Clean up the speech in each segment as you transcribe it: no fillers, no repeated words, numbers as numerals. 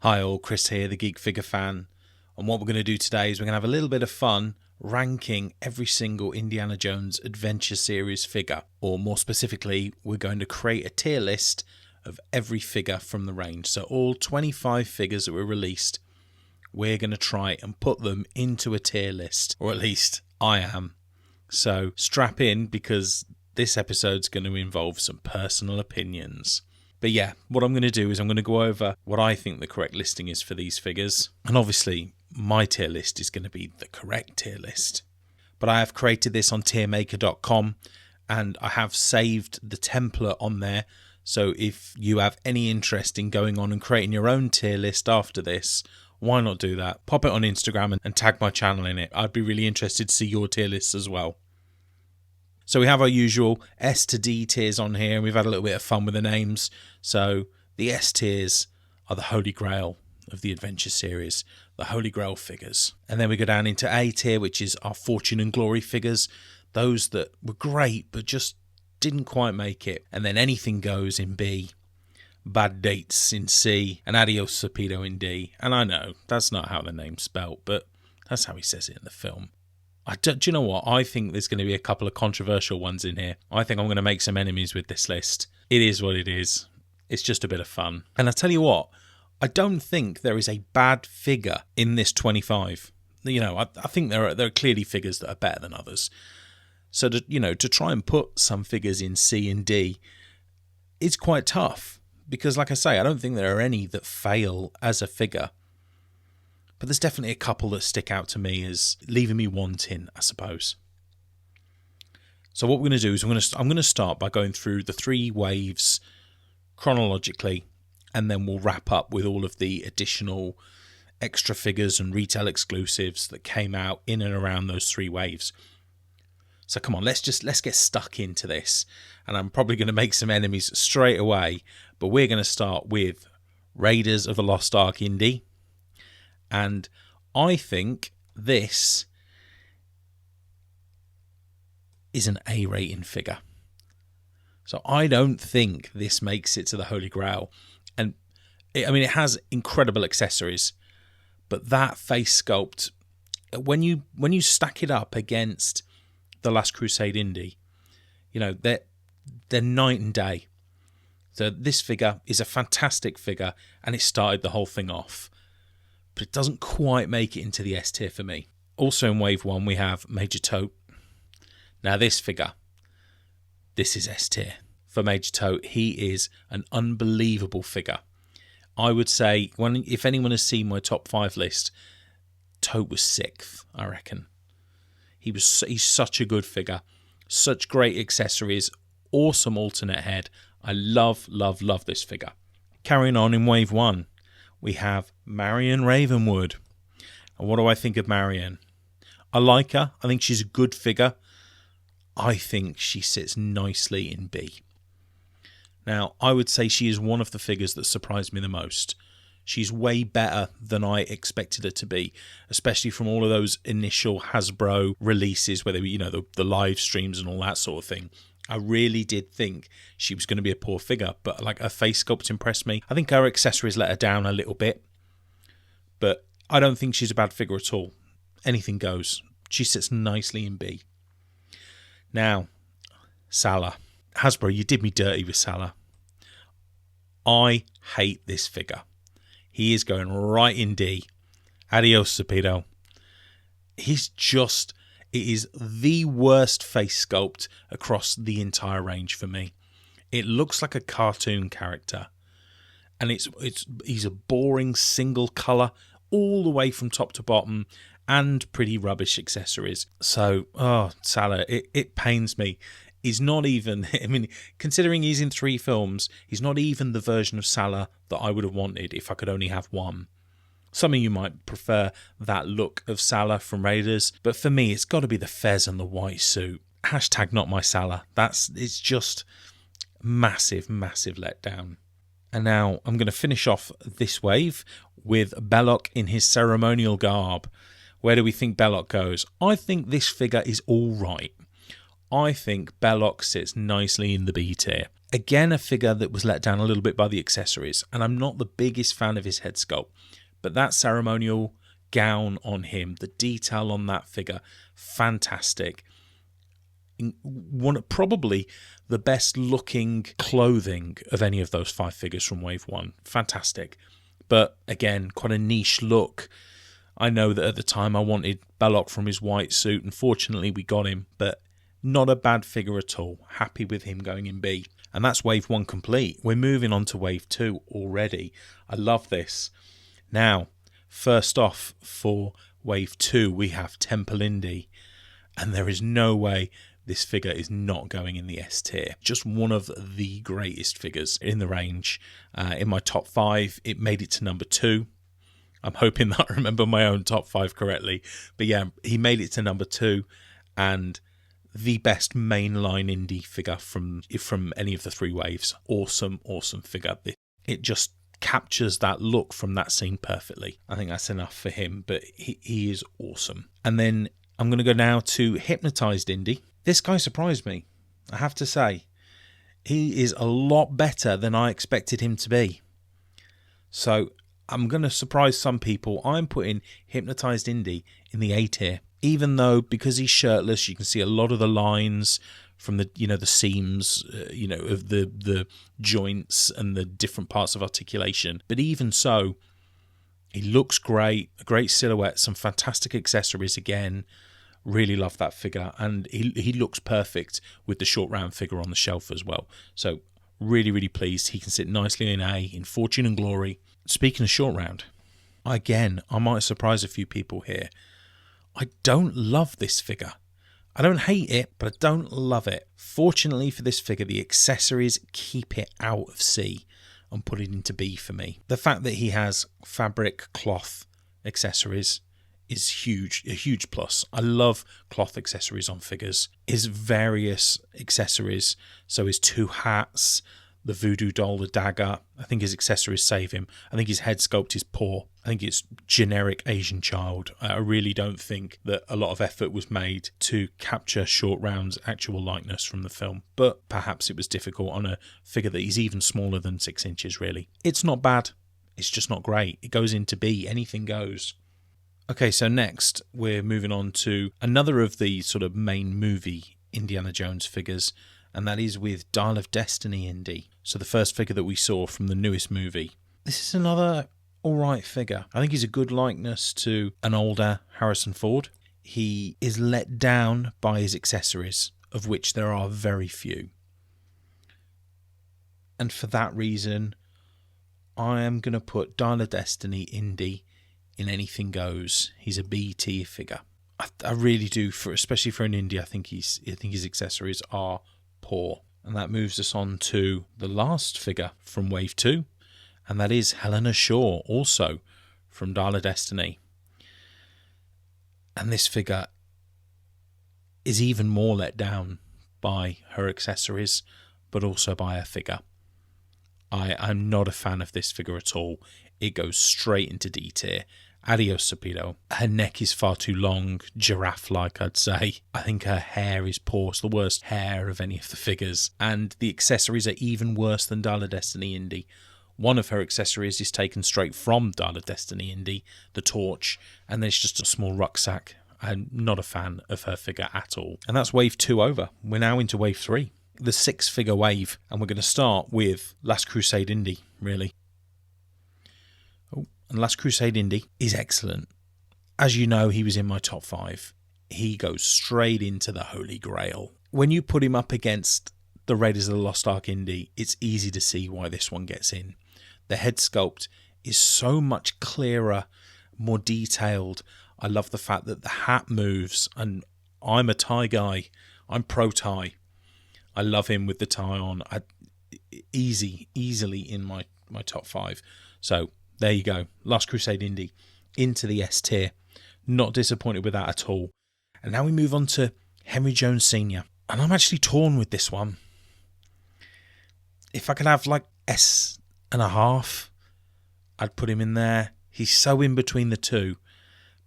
Hi all, Chris here, the Geek Figure fan, and what we're going to do today is we're going to have a little bit of fun ranking every single Indiana Jones Adventure Series figure, or more specifically, we're going to create a tier list of every figure from the range. So all 25 figures that were released, we're going to try and put them into a tier list, or at least I am. So strap in, because this episode's going to involve some personal opinions. But yeah, what I'm going to do is I'm going to go over what I think the correct listing is for these figures. And obviously, my tier list is going to be the correct tier list. But I have created this on tiermaker.com and I have saved the template on there. So if you have any interest in going on and creating your own tier list after this, why not do that? Pop it on Instagram and tag my channel in it. I'd be really interested to see your tier lists as well. So we have our usual S to D tiers on here, and we've had a little bit of fun with the names. So the S tiers are the Holy Grail of the Adventure series, the Holy Grail figures. And then we go down into A tier, which is our Fortune and Glory figures, those that were great but just didn't quite make it. And then Anything Goes in B, Bad Dates in C, and Adios Torpedo in D. And I know that's not how the name's spelt, but that's how he says it in the film. Do you know what? I think there's going to be a couple of controversial ones in here. I think I'm going to make some enemies with this list. It is what it is. It's just a bit of fun. And I tell you what, I don't think there is a bad figure in this 25. You know, I think there are clearly figures that are better than others. So, to try and put some figures in C and D is quite tough. Because, like I say, I don't think there are any that fail as a figure. But there's definitely a couple that stick out to me as leaving me wanting, I suppose. So what we're going to do is I'm going to start by going through the three waves chronologically, and then we'll wrap up with all of the additional extra figures and retail exclusives that came out in and around those three waves. So come on, let's get stuck into this. And I'm probably going to make some enemies straight away, but we're going to start with Raiders of the Lost Ark Indy. And I think this is an A rating figure. So I don't think this makes it to the Holy Grail. And it has incredible accessories, but that face sculpt, when you stack it up against the Last Crusade Indy, they're night and day. So this figure is a fantastic figure, and it started the whole thing off. But it doesn't quite make it into the S tier for me. Also in Wave 1 we have Major Tote. Now this figure, this is S tier. For Major Tote, he is an unbelievable figure. I would say, if anyone has seen my top 5 list, Tote was 6th, I reckon. He's such a good figure. Such great accessories. Awesome alternate head. I love, love, love this figure. Carrying on in Wave 1. We have Marion Ravenwood. And what do I think of Marion? I like her. I think she's a good figure. I think she sits nicely in B. Now, I would say she is one of the figures that surprised me the most. She's way better than I expected her to be, especially from all of those initial Hasbro releases, where they were, the live streams and all that sort of thing. I really did think she was going to be a poor figure, but her face sculpt impressed me. I think her accessories let her down a little bit, but I don't think she's a bad figure at all. Anything goes. She sits nicely in B. Now, Salah. Hasbro, you did me dirty with Salah. I hate this figure. He is going right in D. Adios, Torpedo. It is the worst face sculpt across the entire range for me. It looks like a cartoon character. And he's a boring single colour all the way from top to bottom, and pretty rubbish accessories. So, Salah, it pains me. He's not even, considering he's in 3 films, he's not even the version of Salah that I would have wanted if I could only have one. Some of you might prefer that look of Salah from Raiders, but for me, it's got to be the fez and the white suit. # not my Salah. It's just massive, massive letdown. And now I'm going to finish off this wave with Belloc in his ceremonial garb. Where do we think Belloc goes? I think this figure is all right. I think Belloc sits nicely in the B tier. Again, a figure that was let down a little bit by the accessories, and I'm not the biggest fan of his head sculpt, but that ceremonial gown on him, the detail on that figure, fantastic. Probably the best looking clothing of any of those 5 figures from Wave 1. Fantastic. But again, quite a niche look. I know that at the time I wanted Belloc from his white suit, and fortunately we got him, but not a bad figure at all. Happy with him going in B. And that's Wave 1 complete. We're moving on to Wave 2 already. I love this. Now, first off for Wave 2, we have Temple Indy, and there is no way this figure is not going in the S tier. Just one of the greatest figures in the range. In my top 5, it made it to number 2. I'm hoping that I remember my own top 5 correctly. But yeah, he made it to number 2, and the best mainline indie figure from any of the 3 waves. Awesome, awesome figure. It just captures that look from that scene perfectly. I think that's enough for him, but he is awesome. And then I'm going to go now to Hypnotized Indy. This guy surprised me, I have to say. He is a lot better than I expected him to be. So I'm going to surprise some people. I'm putting Hypnotized Indy in the A tier. Even though, because he's shirtless, you can see a lot of the lines from the seams, of the joints and the different parts of articulation. But even so, he looks great. A great silhouette, some fantastic accessories again. Really love that figure, and he looks perfect with the short round figure on the shelf as well. So really, really pleased. He can sit nicely in A, in Fortune and Glory. Speaking of short round, again, I might surprise a few people here. I don't love this figure. I don't hate it, but I don't love it. Fortunately for this figure, the accessories keep it out of C and put it into B for me. The fact that he has fabric, cloth accessories is a huge plus. I love cloth accessories on figures. His various accessories, so his 2 hats, the voodoo doll, the dagger, I think his accessories save him. I think his head sculpt is poor. I think it's generic Asian child. I really don't think that a lot of effort was made to capture Short Round's actual likeness from the film, but perhaps it was difficult on a figure that is even smaller than 6 inches, really. It's not bad. It's just not great. It goes into B. Anything goes. Okay, so next we're moving on to another of the sort of main movie Indiana Jones figures, and that is with Dial of Destiny Indy. So the first figure that we saw from the newest movie. This is another alright figure. I think he's a good likeness to an older Harrison Ford. He is let down by his accessories, of which there are very few. And for that reason, I am going to put Dial of Destiny Indy in Anything Goes. He's a B tier figure. I really do, especially for an indie. I think his accessories are poor. And that moves us on to the last figure from Wave 2, and that is Helena Shaw, also from Dial of Destiny. And this figure is even more let down by her accessories, but also by her figure. I'm not a fan of this figure at all. It goes straight into D tier. Adios, Sapido. Her neck is far too long, giraffe-like, I'd say. I think her hair is poor. It's the worst hair of any of the figures. And the accessories are even worse than Dial of Destiny Indy. One of her accessories is taken straight from Dial of Destiny Indy, the torch, and there's just a small rucksack. I'm not a fan of her figure at all. And that's Wave 2 over. We're now into Wave 3, the 6-figure wave, and we're going to start with Last Crusade Indy, really. And Last Crusade Indy is excellent. As you know, he was in my top 5. He goes straight into the Holy Grail. When you put him up against the Raiders of the Lost Ark Indy, it's easy to see why this one gets in. The head sculpt is so much clearer, more detailed. I love the fact that the hat moves, and I'm a tie guy. I'm pro tie. I love him with the tie on. Easily in my top 5. So there you go. Last Crusade Indy into the S tier. Not disappointed with that at all. And now we move on to Henry Jones Sr. And I'm actually torn with this one. If I could have like S.5, I'd put him in there. He's so in between the two.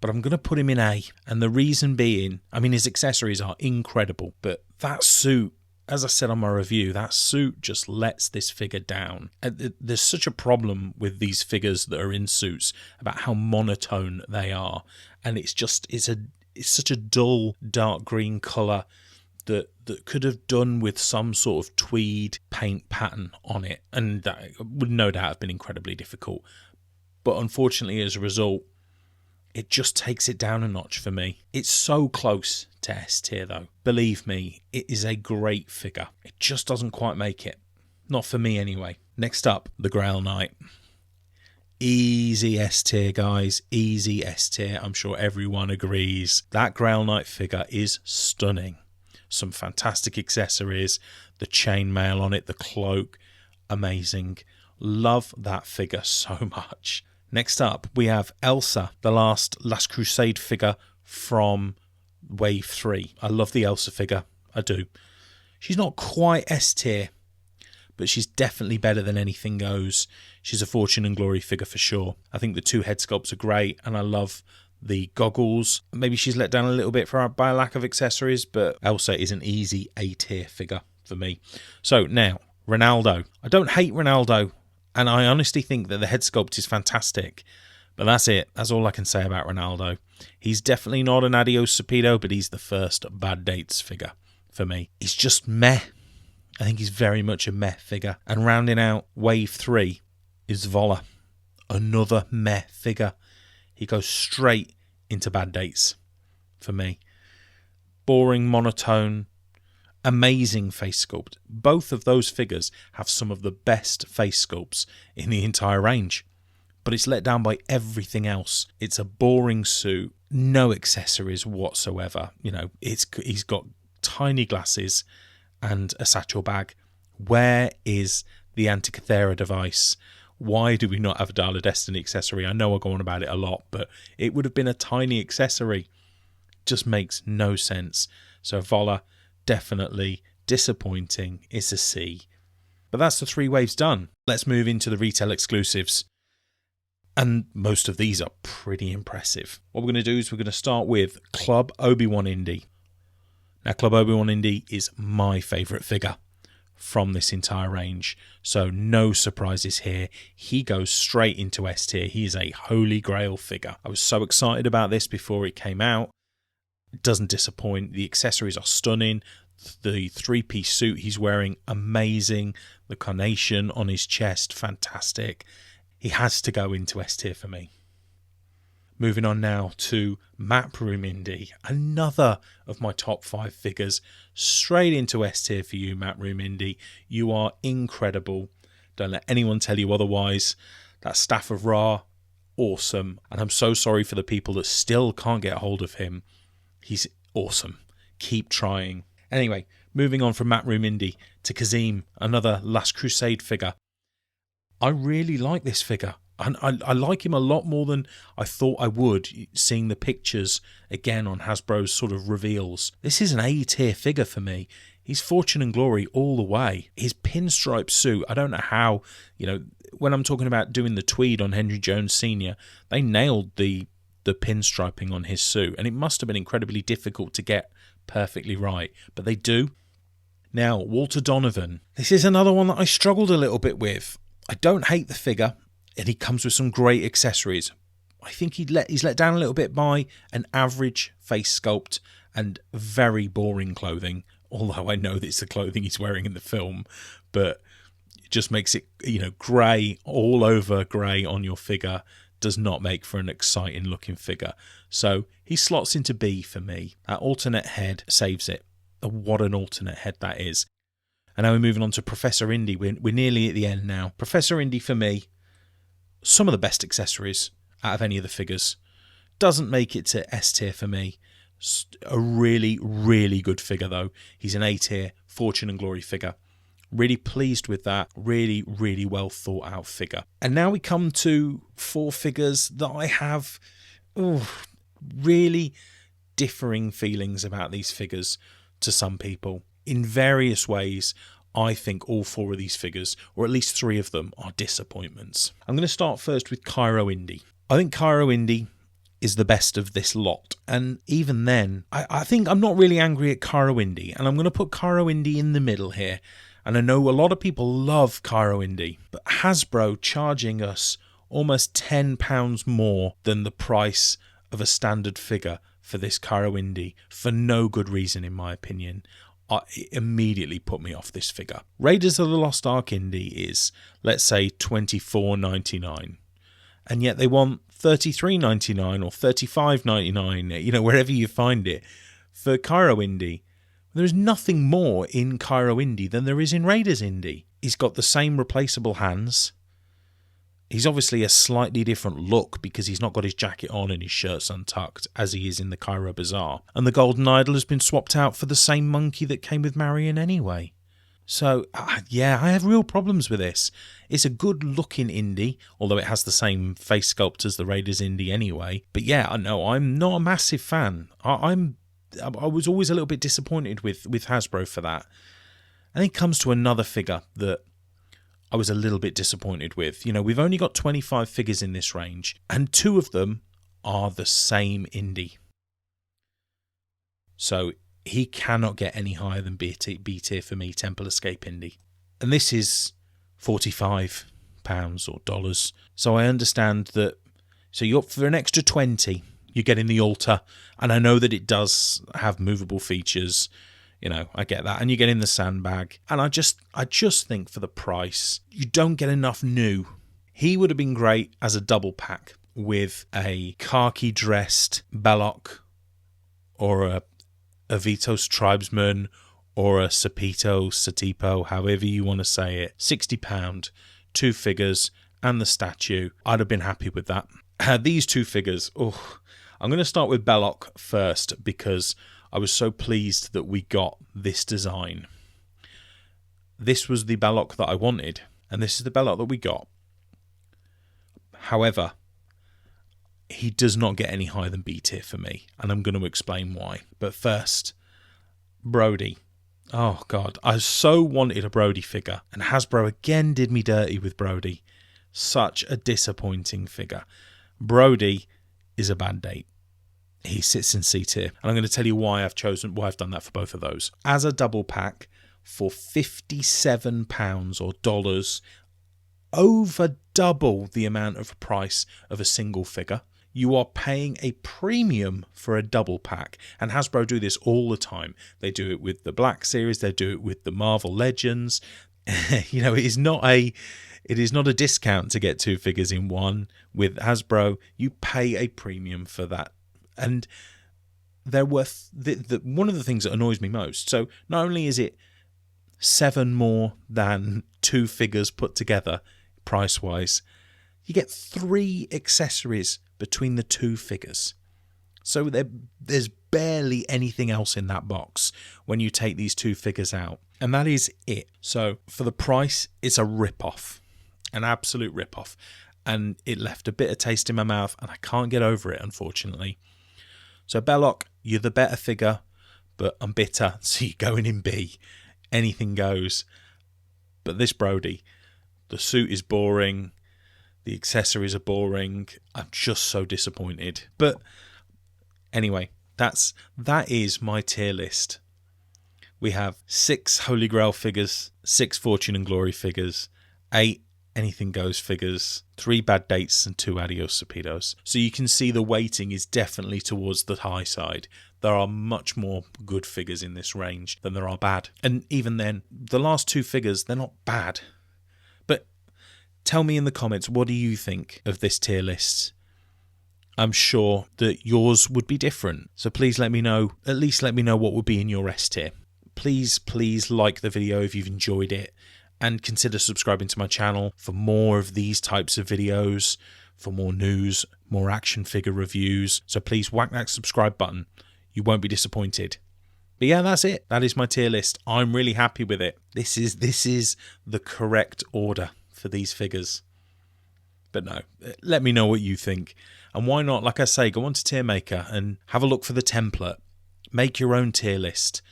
But I'm going to put him in A. And the reason being, I mean, his accessories are incredible. But that suit as I said on my review, that suit just lets this figure down. There's such a problem with these figures that are in suits about how monotone they are, and it's such a dull dark green colour that could have done with some sort of tweed paint pattern on it, and that would no doubt have been incredibly difficult. But unfortunately, as a result, it just takes it down a notch for me. It's so close to S tier though. Believe me, it is a great figure. It just doesn't quite make it. Not for me anyway. Next up, the Grail Knight. Easy S tier, guys. Easy S tier. I'm sure everyone agrees. That Grail Knight figure is stunning. Some fantastic accessories. The chainmail on it, the cloak. Amazing. Love that figure so much. Next up, we have Elsa, the Last Crusade figure from Wave 3. I love the Elsa figure. I do. She's not quite S tier, but she's definitely better than anything goes. She's a Fortune and Glory figure for sure. I think the two head sculpts are great, and I love the goggles. Maybe she's let down a little bit by a lack of accessories, but Elsa is an easy A tier figure for me. So now, Ronaldo. I don't hate Ronaldo, and I honestly think that the head sculpt is fantastic. But that's it. That's all I can say about Ronaldo. He's definitely not an Adios Sapido, but he's the first Bad Dates figure for me. He's just meh. I think he's very much a meh figure. And rounding out Wave 3 is Voller. Another meh figure. He goes straight into Bad Dates for me. Boring, monotone, amazing face sculpt. Both of those figures have some of the best face sculpts in the entire range, but it's let down by everything else. It's a boring suit, no accessories whatsoever. You know, he's got tiny glasses and a satchel bag. Where is the Antikythera device? Why do we not have a Dial of Destiny accessory? I know I go on about it a lot, but it would have been a tiny accessory. Just makes no sense. So Voller, definitely disappointing. It's a C. But that's the 3 waves done. Let's move into the retail exclusives. And most of these are pretty impressive. What we're going to do is we're going to start with Club Obi-Wan Indy. Now, Club Obi-Wan Indy is my favourite figure from this entire range. So no surprises here. He goes straight into S tier. He is a holy grail figure. I was so excited about this before it came out. It doesn't disappoint. The accessories are stunning. The 3-piece suit he's wearing, amazing. The carnation on his chest, fantastic. He has to go into S tier for me. Moving on now to Map Room Indy, another of my top 5 figures. Straight into S tier for you, Map Room Indy. You are incredible. Don't let anyone tell you otherwise. That Staff of Ra, awesome. And I'm so sorry for the people that still can't get hold of him. He's awesome. Keep trying. Anyway, moving on from Map Room Indy to Kazim, another Last Crusade figure. I really like this figure. I like him a lot more than I thought I would, seeing the pictures again on Hasbro's sort of reveals. This is an A-tier figure for me. He's Fortune and Glory all the way. His pinstripe suit, I don't know how, when I'm talking about doing the tweed on Henry Jones Sr., they nailed the pinstriping on his suit, and it must have been incredibly difficult to get perfectly right, but they do. Now, Walter Donovan. This is another one that I struggled a little bit with. I don't hate the figure, and he comes with some great accessories. I think he's let down a little bit by an average face sculpt and very boring clothing, although I know that it's the clothing he's wearing in the film, but it just makes it, grey, all over grey on your figure, does not make for an exciting looking figure. So he slots into B for me. That alternate head saves it. What an alternate head that is. And now we're moving on to Professor Indy. We're nearly at the end now. Professor Indy for me, some of the best accessories out of any of the figures. Doesn't make it to S tier for me. A really, really good figure though. He's an A tier Fortune and Glory figure. Really pleased with that. Really, really well thought out figure. And now we come to 4 figures that I have really differing feelings about these figures to some people. In various ways, I think all 4 of these figures, or at least 3 of them, are disappointments. I'm going to start first with Cairo Indy. I think Cairo Indy is the best of this lot. And even then, I think I'm not really angry at Cairo Indie, and I'm going to put Cairo Indie in the middle here. And I know a lot of people love Cairo Indie, but Hasbro charging us almost £10 more than the price of a standard figure for this Cairo Indie for no good reason, in my opinion, it immediately put me off this figure. Raiders of the Lost Ark Indie is, let's say, $24.99, and yet they want $33.99 or $35.99, you know, wherever you find it, for Cairo Indie. There's nothing more in Cairo Indie than there is in Raiders Indie. He's got the same replaceable hands. He's obviously a slightly different look because he's not got his jacket on and his shirt's untucked as he is in the Cairo Bazaar. And the Golden Idol has been swapped out for the same monkey that came with Marion anyway. So, yeah, I have real problems with this. It's a good-looking indie, although it has the same face sculpt as the Raiders Indie anyway. But yeah, no, I'm not a massive fan. I was always a little bit disappointed with Hasbro for that. And it comes to another figure that I was a little bit disappointed with. You know, we've only got 25 figures in this range, and 2 of them are the same indie. So he cannot get any higher than B tier for me, Temple Escape Indie. And this is £45 or dollars. So I understand that. So you're for an extra 20, you're getting the altar. And I know that it does have movable features. You know, I get that. And you're getting the sandbag. And I just think for the price, you don't get enough new. He would have been great as a double pack with a khaki-dressed Belloc or a Vitos Tribesman or a Satipo, however you want to say it. £60, 2 figures and the statue. I'd have been happy with that. These 2 figures, I'm going to start with Belloc first because I was so pleased that we got this design. This was the Belloc that I wanted, and this is the Belloc that we got. However, he does not get any higher than B tier for me, and I'm going to explain why. But first, Brody. Oh, God. I so wanted a Brody figure, and Hasbro again did me dirty with Brody. Such a disappointing figure. Brody is a bad date. He sits in C tier, and I'm going to tell you why I've done that for both of those. As a double pack for £57 or dollars, over double the amount of price of a single figure, you are paying a premium for a double pack. And Hasbro do this all the time. They do it with the Black Series. They do it with the Marvel Legends. You know, it is not a discount to get 2 figures in one. With Hasbro, you pay a premium for that. And they're worth one of the things that annoys me most. So not only is it 7 more than 2 figures put together price-wise, you get 3 accessories between the 2 figures. So there's barely anything else in that box when you take these 2 figures out. And that is it. So for the price, it's a rip-off. An absolute rip-off. And it left a bitter taste in my mouth, and I can't get over it, unfortunately. So Belloc, you're the better figure, but I'm bitter, so you're going in B. Anything goes. But this Brody, the suit is boring, the accessories are boring. I'm just so disappointed. But anyway, that is my tier list. We have 6 Holy Grail figures, 6 Fortune and Glory figures, 8 Anything Goes figures, 3 Bad Dates and 2 Adios Sapitos. So you can see the weighting is definitely towards the high side. There are much more good figures in this range than there are bad. And even then, the last 2 figures, they're not bad. But tell me in the comments, what do you think of this tier list? I'm sure that yours would be different. So please let me know, at least let me know what would be in your S tier. Please like the video if you've enjoyed it. And consider subscribing to my channel for more of these types of videos, for more news, more action figure reviews. So please whack that subscribe button. You won't be disappointed. But yeah, that's it. That is my tier list. I'm really happy with it. This is the correct order for these figures. But no, let me know what you think. And why not, like I say, go on to Tier Maker and have a look for the template. Make your own tier list.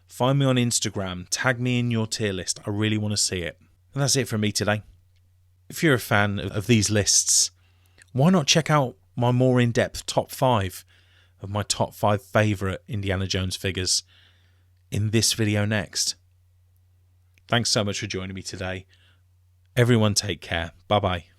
Find me on Instagram, tag me in your tier list. I really want to see it. And that's it from me today. If you're a fan of these lists, why not check out my more in-depth top 5 of my top 5 favourite Indiana Jones figures in this video next. Thanks so much for joining me today. Everyone take care. Bye-bye.